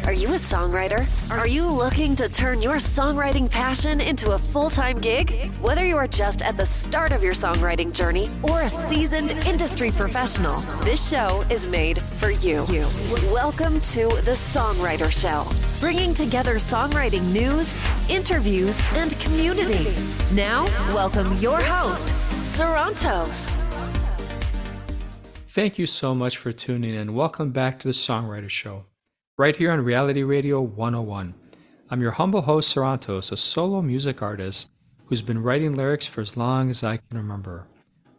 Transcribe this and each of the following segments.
Are you a songwriter? Are you looking to turn your songwriting passion into a full-time gig? Whether you are just at the start of your songwriting journey or a seasoned industry professional, this show is made for you. Welcome to the Songwriter Show, bringing together songwriting news, interviews, and community. Now, welcome your host, Sarantos. Thank you so much for tuning in. Welcome back to the Songwriter Show, right here on Reality Radio 101. I'm your humble host, Sarantos, a solo music artist who's been writing lyrics for as long as I can remember.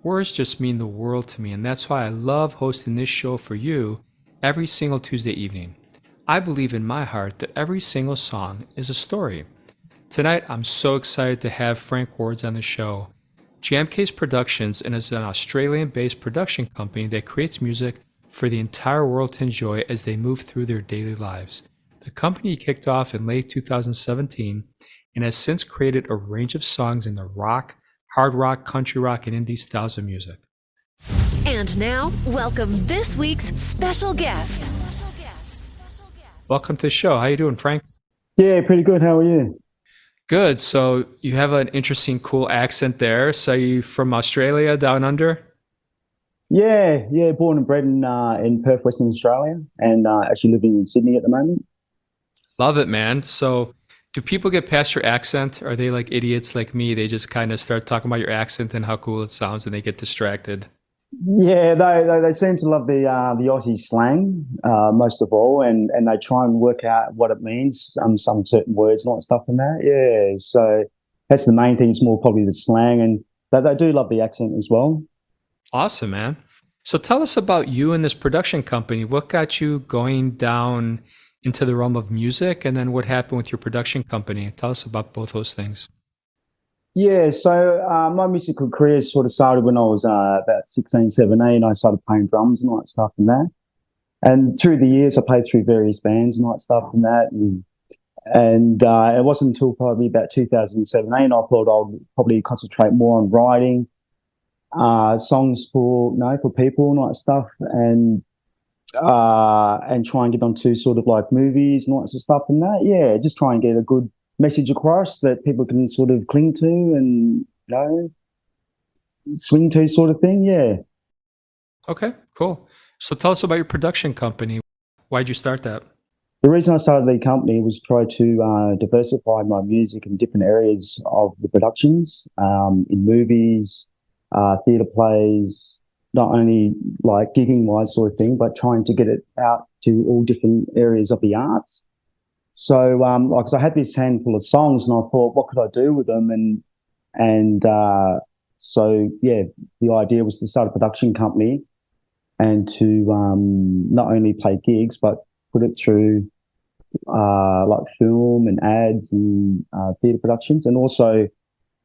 Words just mean the world to me, and that's why I love hosting this show for you every single Tuesday evening. I believe in my heart that every single song is a story. Tonight, I'm so excited to have Frank Wards on the show. Jamcase Productions is an Australian-based production company that creates music for the entire world to enjoy as they move through their daily lives. The company kicked off in late 2017 and has since created a range of songs in the rock, hard rock, country rock, and indie styles of music. And now, welcome this week's special guest. Welcome to the show. How you doing, Frank? Yeah, pretty good. How are you? Good. So you have an interesting, cool accent there. So you from Australia, down under? Yeah, born and bred in Perth, Western Australia, and actually living in Sydney at the moment. Love it, man. So do people get past your accent? Are they like idiots like me? They just kind of start talking about your accent and how cool it sounds and they get distracted. Yeah, they seem to love the Aussie slang most of all, and they try and work out what it means, some certain words and all that stuff in that. Yeah, so that's the main thing. It's more probably the slang, and they do love the accent as well. Awesome, man. So tell us about you and this production company. What got you going down into the realm of music, and then what happened with your production company? Tell us about both those things. Yeah, so my musical career sort of started when I was about 16, 17. I started playing drums and all that stuff and that. And through the years, I played through various bands and all that stuff and that. And it wasn't until probably about 2017 I thought I'd probably concentrate more on writing songs for people and all that stuff, and try and get onto sort of like movies and all that sort of stuff and that. Yeah, just try and get a good message across that people can sort of cling to and swing to, sort of thing. Yeah. Okay, cool. So tell us about your production company. Why'd you start that? The reason I started the company was try to diversify my music in different areas of the productions, in movies, theatre plays, not only like gigging wise sort of thing, but trying to get it out to all different areas of the arts. So, because I had this handful of songs, and I thought, what could I do with them? So the idea was to start a production company and to not only play gigs but put it through like film and ads and theatre productions, and also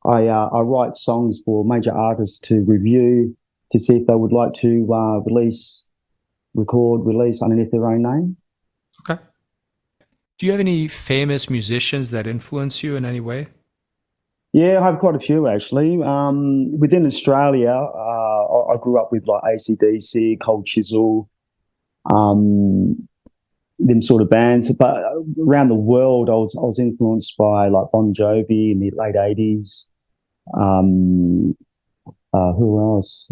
I write songs for major artists to review to see if they would like to release underneath their own name. Okay. Do you have any famous musicians that influence you in any way? Yeah, I have quite a few actually. Within Australia, I grew up with like AC/DC, Cold Chisel, them sort of bands. But around the world, I was influenced by like Bon Jovi in the late '80s. Who else?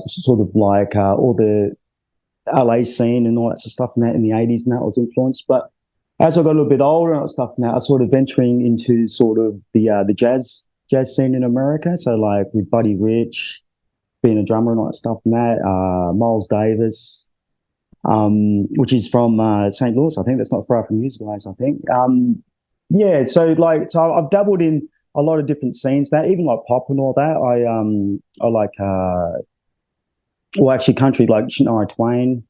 Sort of like all the LA scene and all that sort of stuff in the '80s, and that was influenced. But as I got a little bit older and that stuff now, I was sort of venturing into sort of the jazz scene in America. So like with Buddy Rich, being a drummer and all that stuff and that, Miles Davis, which is from St. Louis, I think. That's not far from you guys, I think. So I've dabbled in a lot of different scenes now, even like pop and all that. I like actually country, like Shania Twain,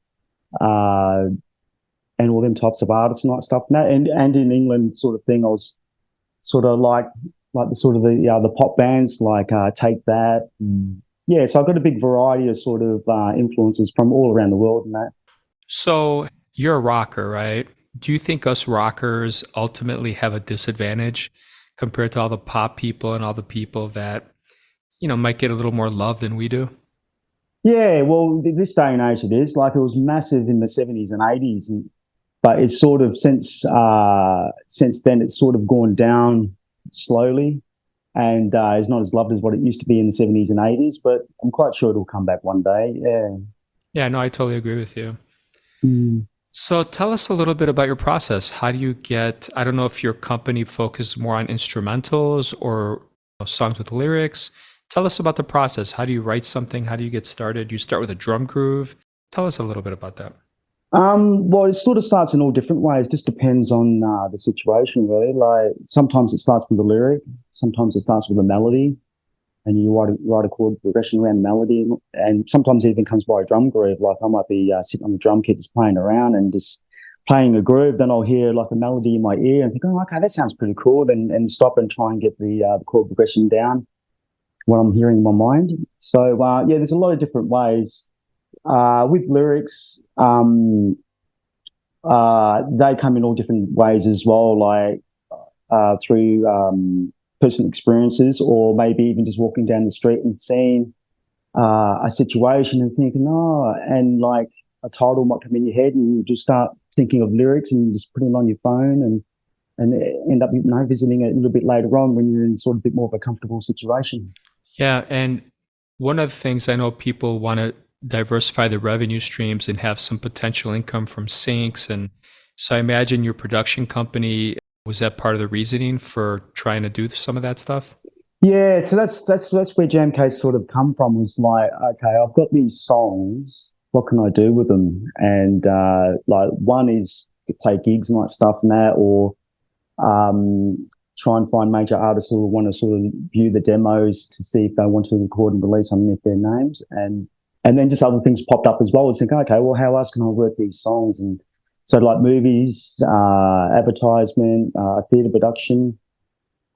and all them types of artists and that stuff. And in England, sort of thing, I was sort of like the pop bands like Take That. Yeah, so I've got a big variety of sort of influences from all around the world and that. So you're a rocker, right? Do you think us rockers ultimately have a disadvantage compared to all the pop people and all the people that, might get a little more love than we do? Yeah, well, this day and age it is. Like, it was massive in the 70s and 80s, but it's sort of since then it's sort of gone down slowly, and it's not as loved as what it used to be in the 70s and 80s. But I'm quite sure it'll come back one day. Yeah. Yeah, no, I totally agree with you. Mm. So tell us a little bit about your process. How do you get, I don't know if your company focuses more on instrumentals or songs with lyrics. Tell us about the process. How do you write something? How do you get started? You start with a drum groove. Tell us a little bit about that. Well, it sort of starts in all different ways. Just depends on the situation, really. Like sometimes it starts with a lyric, sometimes it starts with a melody, and you write a chord progression around the melody, and sometimes it even comes by a drum groove. Like I might be sitting on the drum kit just playing around and just playing a groove, then I'll hear like a melody in my ear and think, oh, okay, that sounds pretty cool. Then and stop and try and get the chord progression down what I'm hearing in my mind. So yeah, there's a lot of different ways. With lyrics, they come in all different ways as well, like through personal experiences, or maybe even just walking down the street and seeing a situation and thinking, oh, and like a title might come in your head, and you just start thinking of lyrics, and you just put it on your phone, and end up visiting it a little bit later on when you're in sort of a bit more of a comfortable situation. Yeah, and one of the things I know people want to diversify their revenue streams and have some potential income from syncs. And so I imagine your production company, was that part of the reasoning for trying to do some of that stuff? Yeah, so that's where Jamcase sort of come from. Was like, okay, I've got these songs. What can I do with them? And like one is to play gigs and like stuff and that, or try and find major artists who want to sort of view the demos to see if they want to record and release underneath their names. And then just other things popped up as well. I was thinking, okay, well, how else can I work these songs? And so like movies, advertisement, theatre production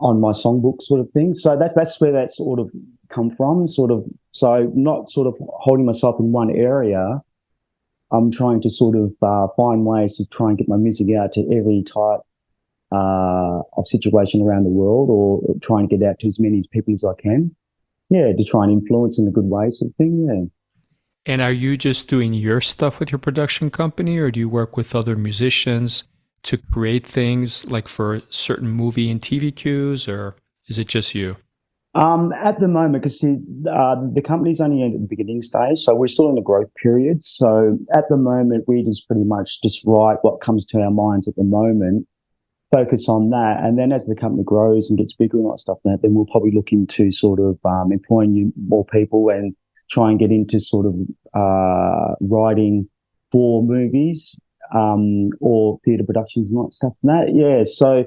on my songbook sort of thing. So that's where that sort of come from, sort of. So not sort of holding myself in one area. I'm trying to sort of find ways to try and get my music out to every type of situation around the world, or try and get out to as many people as I can. Yeah, to try and influence in a good way, sort of thing. Yeah. And are you just doing your stuff with your production company, or do you work with other musicians to create things like for certain movie and TV cues, or is it just you? At the moment, because the company's only at the beginning stage, so we're still in the growth period. So at the moment, we just pretty much just write what comes to our minds at the moment, focus on that, and then as the company grows and gets bigger and all that stuff, then we'll probably look into sort of employing more people and try and get into sort of writing for movies or theatre productions and all that stuff. And that, yeah. So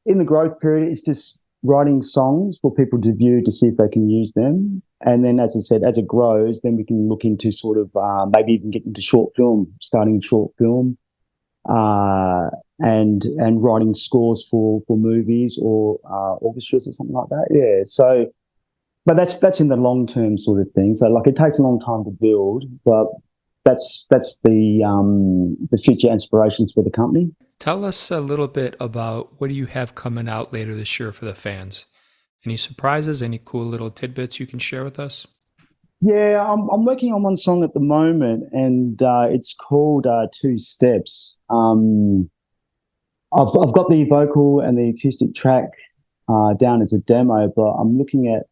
in the growth period, it's just writing songs for people to view to see if they can use them. And then, as I said, as it grows, then we can look into sort of maybe even get into short film, starting short film, and writing scores for movies or orchestras or something like that. Yeah. So, but that's in the long term sort of thing. So, like, it takes a long time to build, but that's the future aspirations for the company. Tell us a little bit about what do you have coming out later this year for the fans? Any surprises, any cool little tidbits you can share with us? Yeah, I'm working on one song at the moment, and it's called Two Steps. I've got the vocal and the acoustic track down as a demo, but I'm looking at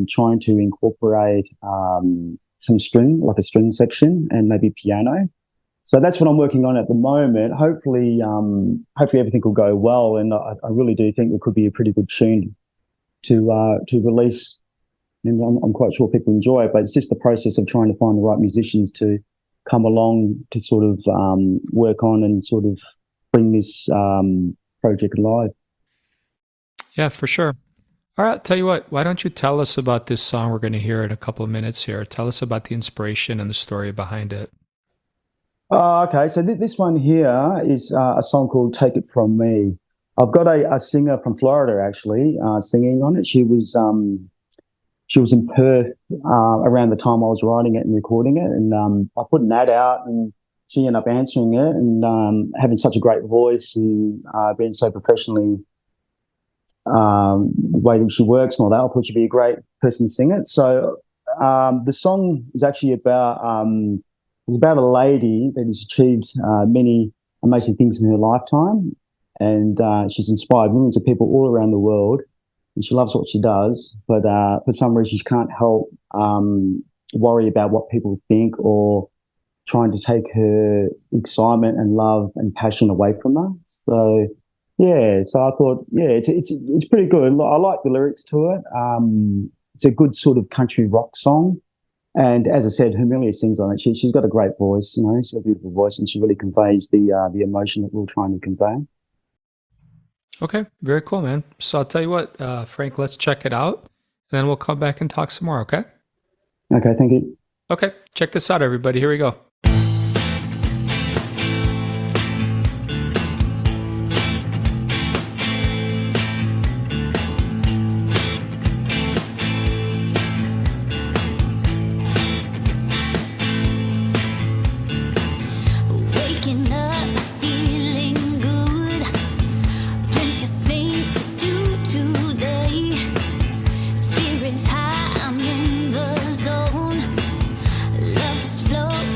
trying to incorporate some string, like a string section, and maybe piano. So that's what I'm working on at the moment. Hopefully everything will go well, and I really do think it could be a pretty good tune to release. And I'm quite sure people enjoy it, but it's just the process of trying to find the right musicians to come along to sort of work on and sort of bring this project alive. Yeah, for sure. All right, tell you what, why don't you tell us about this song we're going to hear in a couple of minutes here? Tell us about the inspiration and the story behind it. Okay, so this one here is a song called "Take It From Me." I've got a singer from Florida actually singing on it. She was in Perth around the time I was writing it and recording it, and I put an ad out, and she ended up answering it and having such a great voice and being so professionally the way that she works and all that. I thought she'd be a great person to sing it. So the song is actually about It's about a lady that has achieved many amazing things in her lifetime, and she's inspired millions of people all around the world. And she loves what she does, but for some reason she can't help worry about what people think or trying to take her excitement and love and passion away from her. So yeah, so I thought, yeah, it's pretty good. I like the lyrics to it. It's a good sort of country rock song. And as I said, Hermilia sings on it. She's got a great voice, you know, she's got a beautiful voice, and she really conveys the emotion that we're trying to convey. Okay, very cool, man. So I'll tell you what, Frank, let's check it out, and then we'll come back and talk some more, okay? Okay, thank you. Okay, check this out, everybody. Here we go. Waking up, feeling good. Plenty of things to do today. Spirits high, I'm in the zone. Love is flowing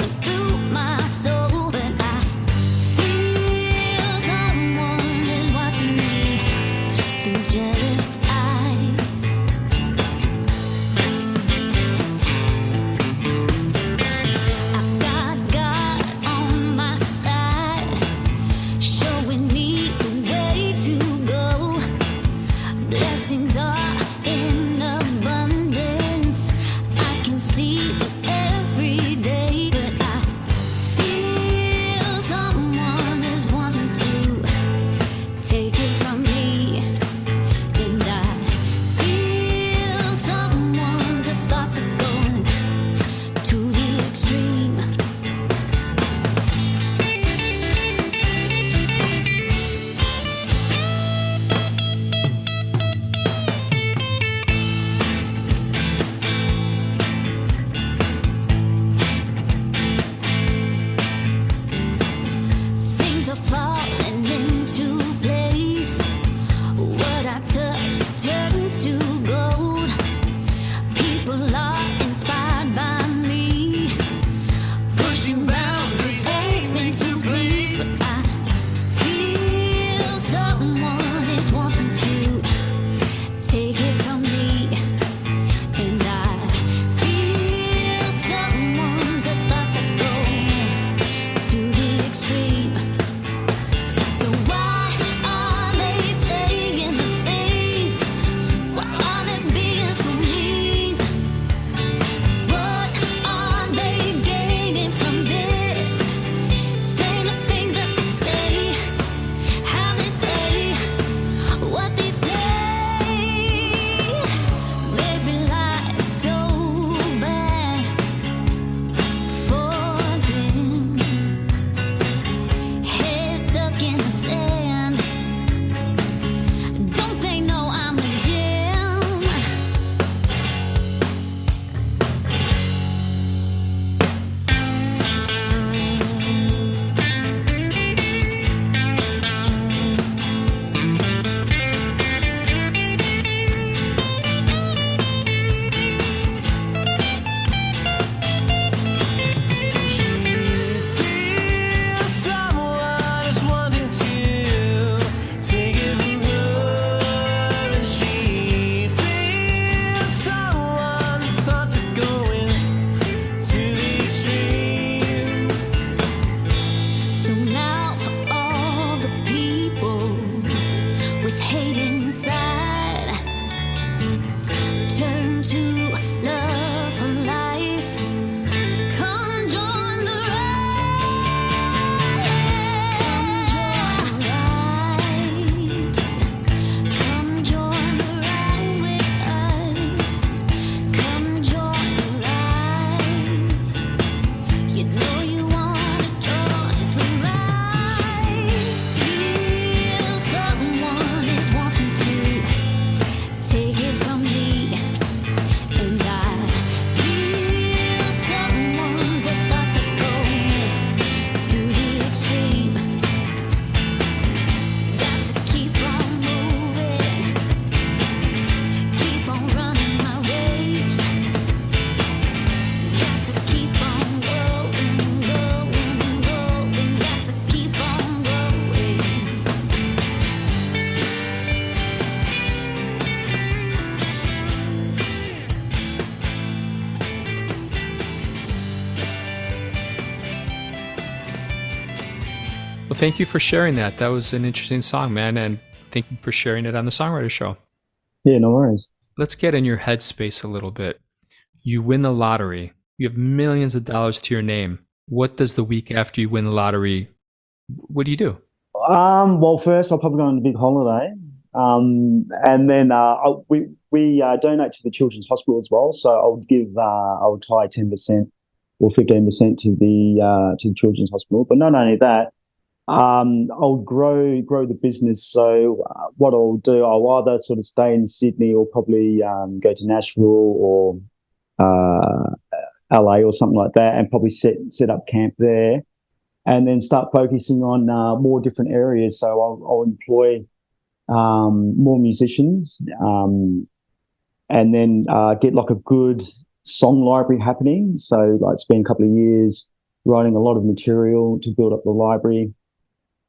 Well, thank you for sharing that. That was an interesting song, man, and thank you for sharing it on the Songwriter Show. Yeah, no worries. Let's get in your headspace a little bit. You win the lottery. You have millions of dollars to your name. What does the week after you win the lottery, what do you do? Well, first I'll probably go on a big holiday, and then we donate to the Children's Hospital as well. So I would tie 10% or 15% to the Children's Hospital. But not only that, I'll grow the business. So what I'll do, I'll either sort of stay in Sydney or probably go to Nashville or LA or something like that, and probably set up camp there, and then start focusing on more different areas. So I'll employ more musicians, and then get like a good song library happening. So like spend a couple of years writing a lot of material to build up the library.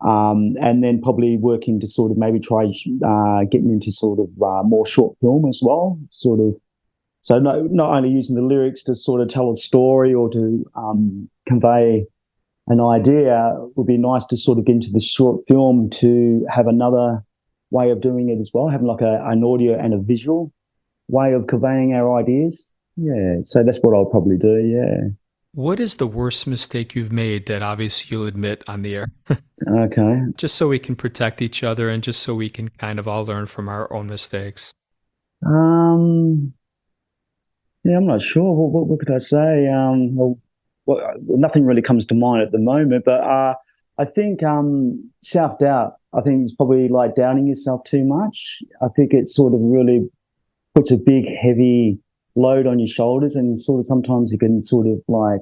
And then probably working to sort of maybe try getting into sort of more short film as well, sort of. So not only using the lyrics to sort of tell a story or to convey an idea, it would be nice to sort of get into the short film to have another way of doing it as well, having like an audio and a visual way of conveying our ideas. Yeah, so that's what I'll probably do, yeah. What is the worst mistake you've made that obviously you'll admit on the air? Okay. Just so we can protect each other and just so we can kind of all learn from our own mistakes. Yeah, I'm not sure. What could I say? Nothing really comes to mind at the moment, but I think self-doubt, I think it's probably like doubting yourself too much. I think it sort of really puts a big, heavy load on your shoulders, and sort of sometimes it can sort of like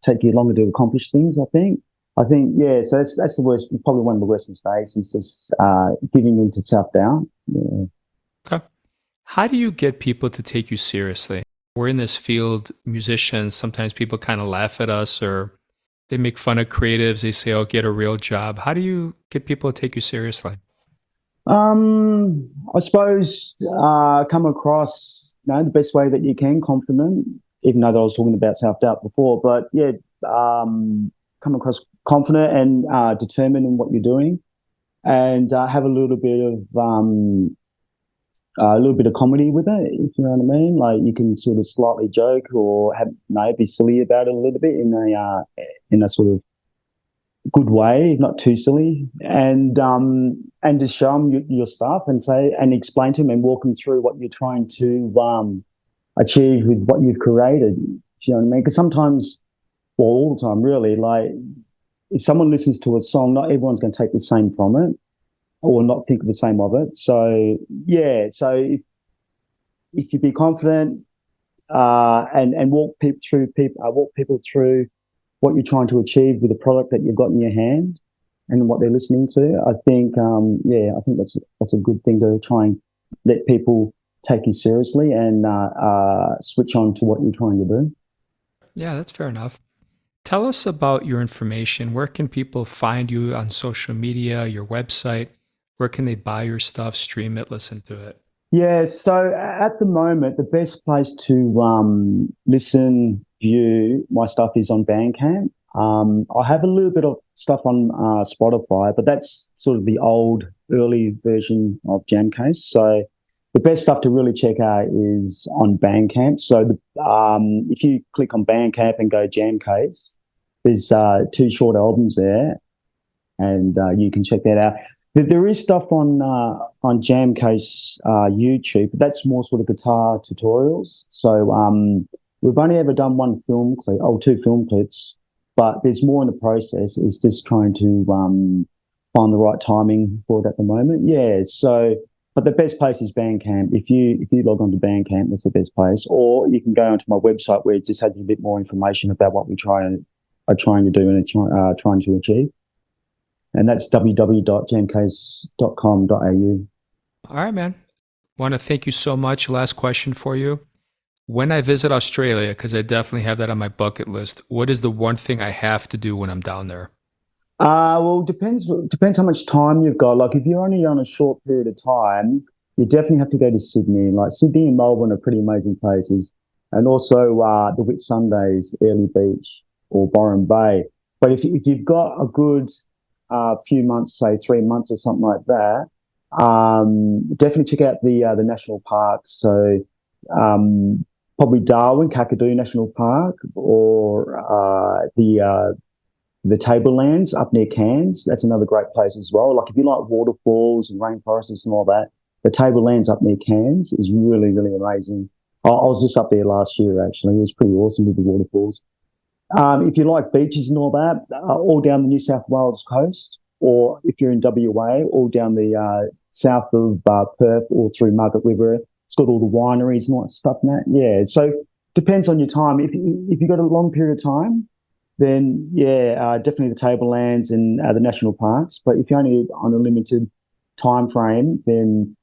take you longer to accomplish things, I think, yeah, so that's the worst, probably one of the worst mistakes is just giving into self-doubt. Yeah. Okay. How do you get people to take you seriously? We're in this field, musicians, sometimes people kind of laugh at us or they make fun of creatives. They say, oh, get a real job. How do you get people to take you seriously? I suppose come across, the best way that you can, confident, even though I was talking about self-doubt before, but yeah, come across confident and determined in what you're doing, and have a little bit of comedy with it, if you know what I mean. Like you can sort of slightly joke or be silly about it a little bit in a sort of good way, not too silly, and just show them your stuff and say and explain to them and walk them through what you're trying to achieve with what you've created. You know what I mean? Because sometimes, well, all the time, really, like if someone listens to a song, not everyone's going to take the same from it or not think the same of it. So yeah, so if you be confident and walk people through what you're trying to achieve with the product that you've got in your hand and what they're listening to, I think I think that's a good thing to try and let people take you seriously and switch on to what you're trying to do. Yeah, that's fair enough. Tell us about your information. Where can people find you on social media, your website? Where can they buy your stuff, stream it, listen to it? Yeah, so at the moment, the best place to listen, view my stuff is on Bandcamp. I have a little bit of stuff on Spotify, but that's sort of the old, early version of Jamcase. So the best stuff to really check out is on Bandcamp. So if you click on Bandcamp and go Jamcase, there's 2 short albums there, and you can check that out. There is stuff on Jamcase YouTube, but that's more sort of guitar tutorials. So we've only ever done 2 film clips, but there's more in the process. It's just trying to find the right timing for it at the moment. Yeah. So, but the best place is Bandcamp. If you log on to Bandcamp, that's the best place. Or you can go onto my website where it just has a bit more information about what we are trying to do and trying to achieve. And that's www.jamcase.com.au. All right, man. Want to thank you so much. Last question for you. When I visit Australia, because I definitely have that on my bucket list, what is the one thing I have to do when I'm down there? Well, depends how much time you've got. Like if you're only on a short period of time, you definitely have to go to Sydney. Like Sydney and Melbourne are pretty amazing places. And also the Whitsundays, Airlie Beach or Byron Bay. But if you've got a good a few months, say 3 months or something like that, definitely check out the national parks. So probably Darwin, Kakadu National Park, or the Tablelands up near Cairns. That's another great place as well. Like if you like waterfalls and rainforests and all that, the Tablelands up near Cairns is really, really amazing. I was just up there last year, actually. It was pretty awesome with the waterfalls. If you like beaches and all that, all down the New South Wales coast, or if you're in WA, all down the south of Perth, or through Margaret River. It's got all the wineries and all that stuff and that. Yeah, so depends on your time. If you've got a long period of time, then definitely the Tablelands and the national parks. But if you're only on a limited time frame, then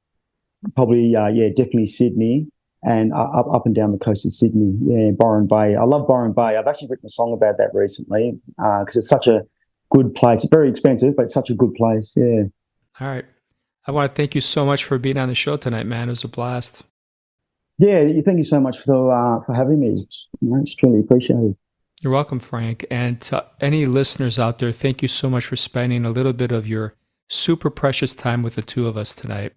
probably definitely Sydney and up and down the coast of Sydney. Yeah, Byron Bay. I love Byron Bay. I've actually written a song about that recently because it's such a good place. It's very expensive, but it's such a good place. Yeah. All right. I want to thank you so much for being on the show tonight, man. It was a blast. Yeah, thank you so much for having me. It's truly appreciated. You're welcome, Frank. And to any listeners out there, thank you so much for spending a little bit of your super precious time with the two of us tonight.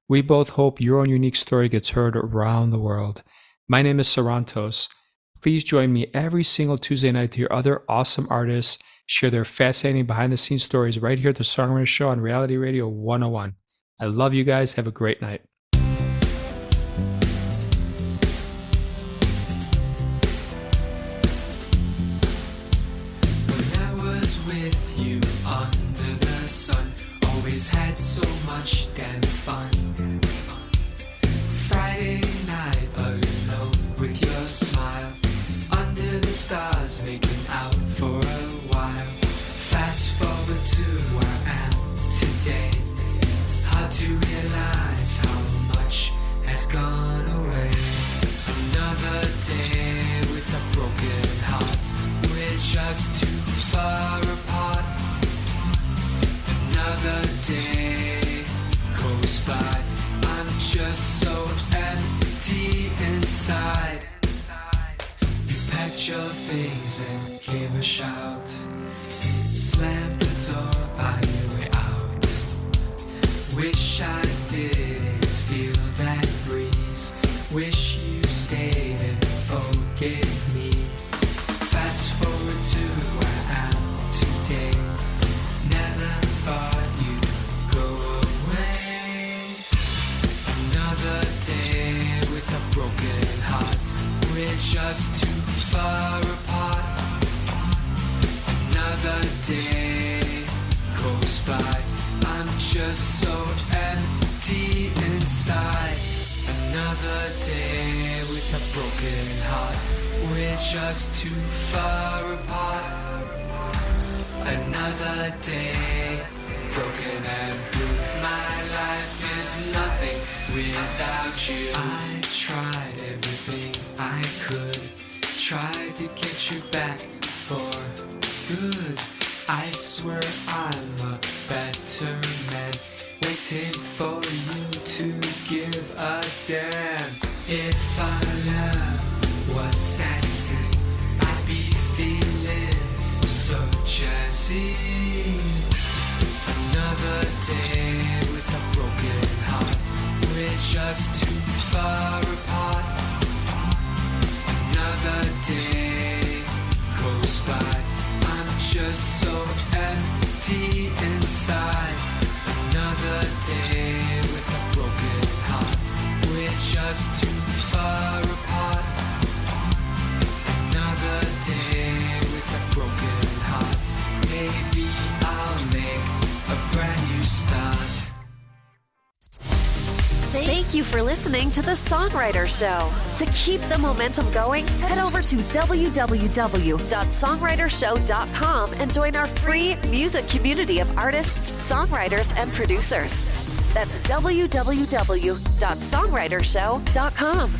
We both hope your own unique story gets heard around the world. My name is Sarantos. Please join me every single Tuesday night to hear other awesome artists share their fascinating behind-the-scenes stories right here at the Songwriter Show on Reality Radio 101. I love you guys. Have a great night. When I was with you under the sun, always had so much damn fun. Friday night alone with your smile, under the stars making out for a while. Fast forward to where I am today, hard to realize how much has gone away. Another day with a broken heart, we're just too far apart. Another day goes by, I'm just so empty inside. You packed your things and gave a shout, slammed the door on your way out. Wish I didn't feel that breeze, wish you stayed and forgave me. Fast forward to where I am today, never thought you'd go away. Another day with a broken heart, we're just too far apart. Another day goes by, I'm just so empty inside. Another day with a broken heart, we're just too far apart. Another day, broken and blue. My life is nothing without you. I tried everything I could, tried to get you back for good. I swear I'm a better man, waiting for you to give a damn. If our love was sassy, I'd be feeling so jazzy. Another day with a broken heart, we're just too far apart. Another day goes by, I'm just so empty inside. Another day with a broken heart, we're just too far apart. Another day with a broken heart, maybe I'll make a brand new start. Thank you for listening to The Songwriter Show. To keep the momentum going, head over to www.songwritershow.com and join our free music community of artists, songwriters, and producers. That's www.songwritershow.com.